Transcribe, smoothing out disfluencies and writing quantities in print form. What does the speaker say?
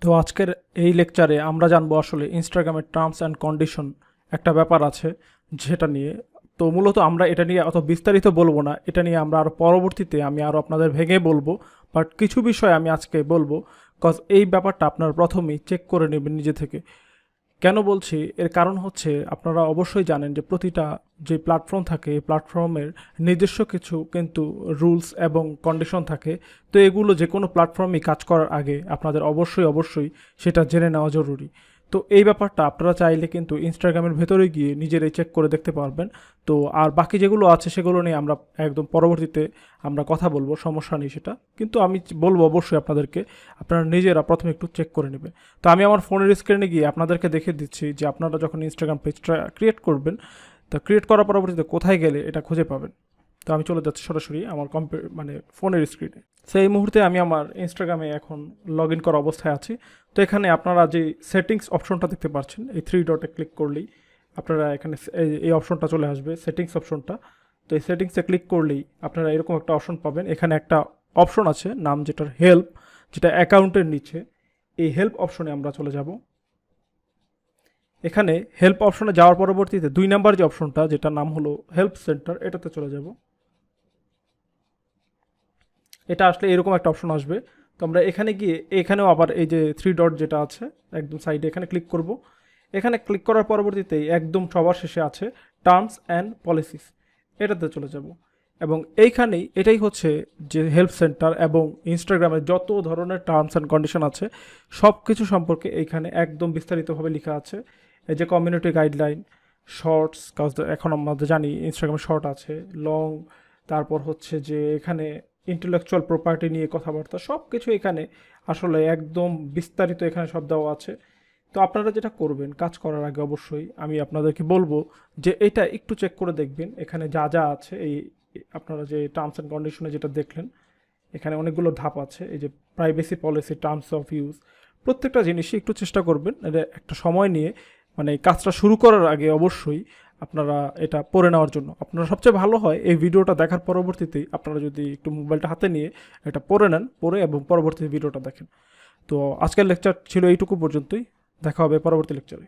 তো আজকের এই লেকচারে আমরা জানবো আসলে ইনস্টাগ্রামের টার্মস অ্যান্ড কন্ডিশন একটা ব্যাপার আছে যেটা নিয়ে। তো মূলত আমরা এটা নিয়ে অত বিস্তারিত বলবো না, এটা নিয়ে আমরা আরও পরবর্তীতে আমি আরও আপনাদের ভেঙে বলবো। বাট কিছু বিষয় আমি আজকে বলবো, কজ এই ব্যাপারটা আপনারা প্রথমেই চেক করে নেবেন নিজে থেকে। কেন বলছি, এর কারণ হচ্ছে আপনারা অবশ্যই জানেন যে প্রতিটা যে প্ল্যাটফর্ম থাকে এই প্ল্যাটফর্মের নিজস্ব কিছু কিন্তু রুলস এবং কন্ডিশন থাকে। তো এগুলো যে কোনো প্ল্যাটফর্মই কাজ করার আগে আপনাদের অবশ্যই সেটা জেনে নেওয়া জরুরি। তো এই ব্যাপারটা আপনারা চাইলে কিন্তু ইনস্টাগ্রামের ভেতরে গিয়ে নিজেরাই চেক করে দেখতে পারবেন। তো আর বাকি যেগুলো আছে সেগুলো নিয়ে আমরা একদম পরবর্তীতে আমরা কথা বলবো, সমস্যা নেই সেটা। কিন্তু আমি বলবো অবশ্যই আপনাদেরকে আপনারা নিজেরা প্রথমে একটু চেক করে নেবেন। তো আমি আমার ফোনের স্ক্রিনে গিয়ে আপনাদেরকে দেখে দিচ্ছি যে আপনারা যখন ইনস্টাগ্রাম পেজটা ক্রিয়েট করবেন, তো ক্রিয়েট করার পরবর্তীতে কোথায় গেলে এটা খুঁজে পাবেন। তো আমি চলে যাচ্ছি সরাসরি আমার মানে ফোনের স্ক্রিনে। সেই মুহূর্তে আমি আমার ইনস্টাগ্রামে এখন লগ ইন করা অবস্থায় আছি। তো এখানে আপনারা যে সেটিংস অপশনটা দেখতে পাচ্ছেন, এই থ্রি ডটে ক্লিক করলেই আপনারা এখানে এই অপশনটা চলে আসবে, সেটিংস অপশনটা। তো এই সেটিংসে ক্লিক করলেই আপনারা এরকম একটা অপশন পাবেন। এখানে একটা অপশন আছে নাম যেটার হেল্প, যেটা অ্যাকাউন্টের নিচে। এই হেল্প অপশনে আমরা চলে যাব। এখানে হেল্প অপশনে যাওয়ার পরবর্তীতে 2 নাম্বার যে অপশনটা, যেটা নাম হলো হেল্প সেন্টার, এটাতে চলে যাব। এটা আসলে এরকম একটা অপশন আসবে। তো আমরা এখানে গিয়ে এখানেও আবার এই যে থ্রি ডট যেটা আছে একদম সাইডে, এখানে ক্লিক করব। এখানে ক্লিক করার পরবর্তীতেই একদম সবার শেষে আছে টার্মস অ্যান্ড পলিসিস, এটাতে চলে যাব। এবং এইখানেই এটাই হচ্ছে যে হেল্প সেন্টার, এবং ইনস্টাগ্রামে যত ধরনের টার্মস অ্যান্ড কন্ডিশন আছে সব কিছু সম্পর্কে এইখানে একদম বিস্তারিতভাবে লেখা আছে। এই যে কমিউনিটি গাইডলাইন, শর্টস, কাজ এখন আমরা জানি ইনস্টাগ্রামে শর্ট আছে, লং, তারপর হচ্ছে যে এখানে ইন্টেলেকচুয়াল প্রপার্টি নিয়ে কথাবার্তা, সব কিছু এখানে আসলে একদম বিস্তারিত এখানে সব দেওয়া আছে। তো আপনারা যেটা করবেন কাজ করার আগে অবশ্যই আমি আপনাদেরকে বলবো যে এটা একটু চেক করে দেখবেন এখানে যা যা আছে। এই আপনারা যে টার্মস অ্যান্ড কন্ডিশনে যেটা দেখলেন, এখানে অনেকগুলো ধাপ আছে। এই যে privacy policy, terms of use, প্রত্যেকটা জিনিসই একটু চেষ্টা করবেন এটা একটা সময় নিয়ে, মানে এই কাজটা শুরু করার আগে অবশ্যই আপনারা এটা পড়ে নেওয়ার জন্য। আপনারা সবচেয়ে ভালো হয় এই ভিডিওটা দেখার পরবর্তীতেই আপনারা যদি একটু মোবাইলটা হাতে নিয়ে এটা পড়ে নেন, পড়ে এবং পরবর্তী ভিডিওটা দেখেন। তো আজকের লেকচার ছিল এইটুকু পর্যন্তই। দেখা হবে পরবর্তী লেকচারে।